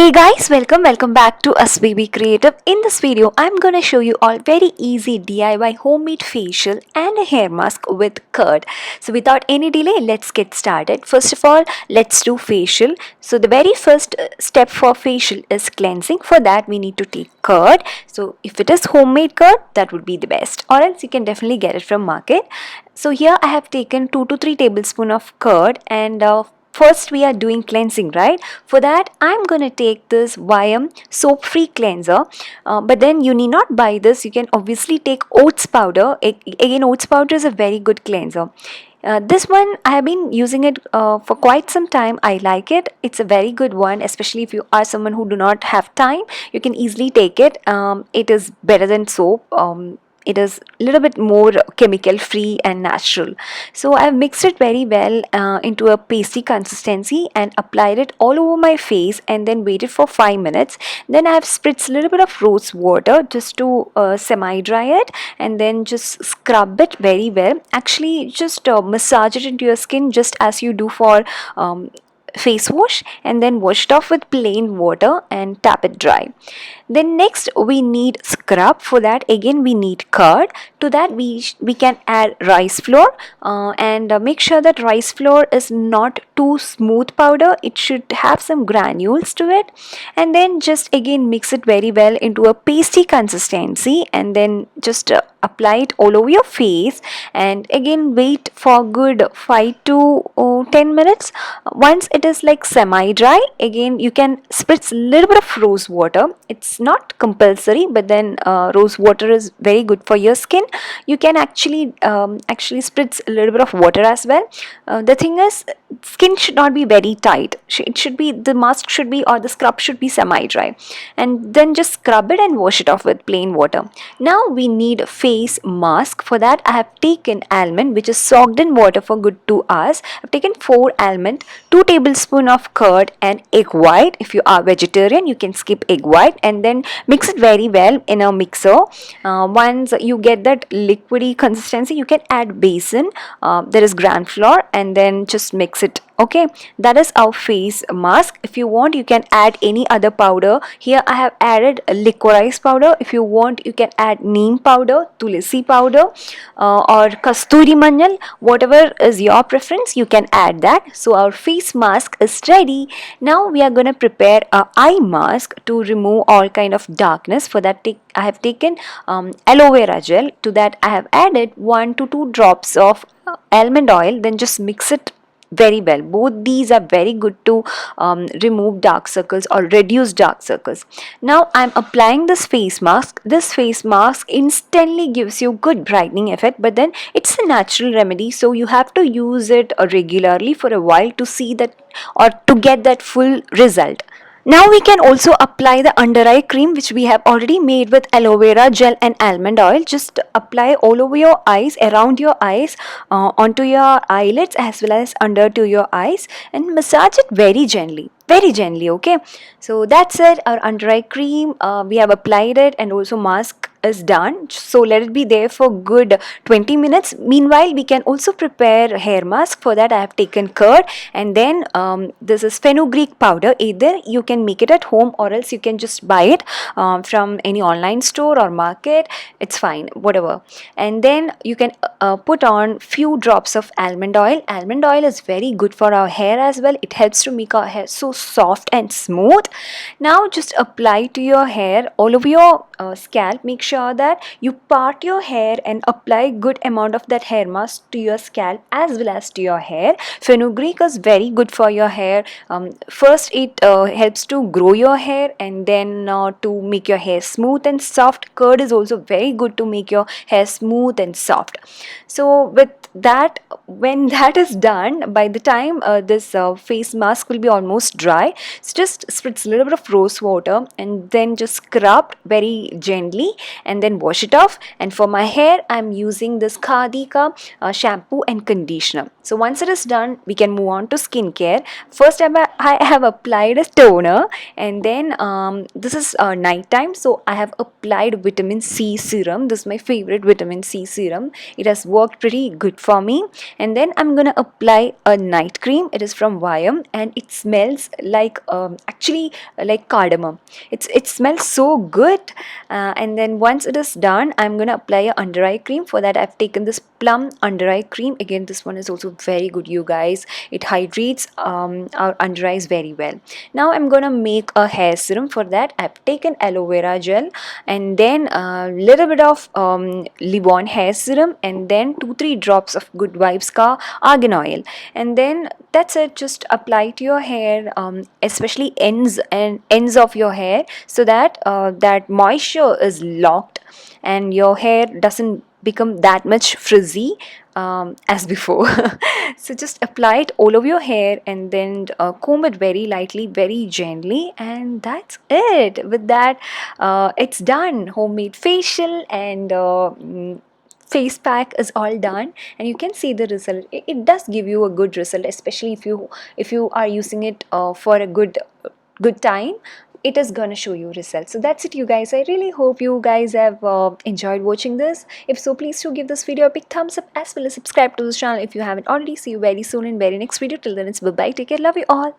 Hey guys, welcome back to Asvi Creative. In this video, I'm gonna show you all very easy DIY homemade facial and a hair mask with curd. So without any delay, let's get started. First of all, let's do facial. So the very first step for facial is cleansing. For that, we need to take curd. So if it is homemade curd, that would be the best, or else you can definitely get it from market. So here I have taken 2 to 3 tablespoons of curd and first we are doing cleansing, right? For that I'm going to take this YM soap free cleanser, but then you need not buy this. You can obviously take oats powder. Again, oats powder is a very good cleanser. This one I have been using it for quite some time. I like it. It's a very good one, especially if you are someone who do not have time. You can easily take it. It is better than soap. It is a little bit more chemical free and natural. So I've mixed it very well into a pasty consistency and applied it all over my face and then waited for 5 minutes. Then I've spritzed a little bit of rose water just to semi dry it, and then just scrub it very well. Actually, just massage it into your skin just as you do for face wash, and then wash it off with plain water and tap it dry. Then next we need scrub. For that again we need curd. To that we can add rice flour, and make sure that rice flour is not too smooth powder. It should have some granules to it, and then just again mix it very well into a pasty consistency, and then just apply it all over your face, and again wait for good 5 to 10 minutes. Once it is like semi dry, again you can spritz a little bit of rose water. It's not compulsory, but then rose water is very good for your skin. You can actually spritz a little bit of water as well. The thing is, skin should not be very tight. It should be, the mask should be, or the scrub should be semi dry, and then just scrub it and wash it off with plain water. Now we need face mask. For that I have taken almond, which is soaked in water for good 2 hours. I've taken 4 almond, 2 tablespoons of curd, and egg white. If you are vegetarian, you can skip egg white, and then mix it very well in a mixer. Once you get that liquidy consistency, you can add basin, there is gram flour, and then just mix it. Okay, that is our face mask. If you want, you can add any other powder. Here I have added licorice powder. If you want, you can add neem powder, tulsi powder, or kasturi manjal. Whatever is your preference, you can add that. So our face mask is ready. Now we are going to prepare a eye mask to remove all kind of darkness. For that I have taken aloe vera gel. To that I have added 1 to 2 drops of almond oil. Then just mix it very well. Both these are very good to remove dark circles or reduce dark circles. Now I'm applying this face mask. This face mask instantly gives you good brightening effect, but then it's a natural remedy, so you have to use it regularly for a while to see that, or to get that full result. Now we can also apply the under eye cream, which we have already made with aloe vera gel and almond oil. Just apply all over your eyes, around your eyes, onto your eyelids as well as under to your eyes, and massage it very gently. Very gently, okay? So that's it. Our under eye cream, we have applied it, and also mask is done. So let it be there for good 20 minutes. Meanwhile, we can also prepare hair mask. For that I have taken curd, and then this is fenugreek powder. Either you can make it at home, or else you can just buy it from any online store or market. It's fine, whatever. And then you can put on few drops of almond oil. Almond oil is very good for our hair as well. It helps to make our hair so soft and smooth. Now just apply to your hair, all over your scalp. Make sure that you part your hair and apply good amount of that hair mask to your scalp as well as to your hair. Fenugreek is very good for your hair. First it helps to grow your hair, and then to make your hair smooth and soft. Curd is also very good to make your hair smooth and soft. So with that, when that is done, by the time this face mask will be almost dry, so just spritz a little bit of rose water and then just scrub very gently, and then wash it off. And for my hair, I'm using this Khadi shampoo and conditioner. So once it is done, we can move on to skincare. First I have applied a toner, and then this is night time, so I have applied vitamin C serum. This is my favorite vitamin C serum. It has worked pretty good for me. And then I'm gonna apply a night cream. It is from Vyam, and it smells like actually like cardamom. It smells so good. And then once it is done, I'm gonna apply a under eye cream. For that, I've taken this plum under eye cream. Again, this one is also very good, you guys. It hydrates our under eyes very well. Now I'm gonna make a hair serum. For that, I've taken aloe vera gel, and then a little bit of Livon hair serum, and then 2-3 drops of Good Vibes Ka argan oil, and then that's it. Just apply to your hair, especially ends of your hair, so that that moisture is locked and your hair doesn't become that much frizzy as before. So just apply it all over your hair, and then comb it very lightly, very gently, and that's it. With that, it's done. Homemade facial and face pack is all done, and you can see the result. It does give you a good result, especially if you are using it for a good time. It is gonna show you results. So that's it, you guys. I really hope you guys have enjoyed watching this. If so, please do give this video a big thumbs up, as well as subscribe to this channel if you haven't already. See you very soon in very next video. Till then, it's bye bye, take care, love you all.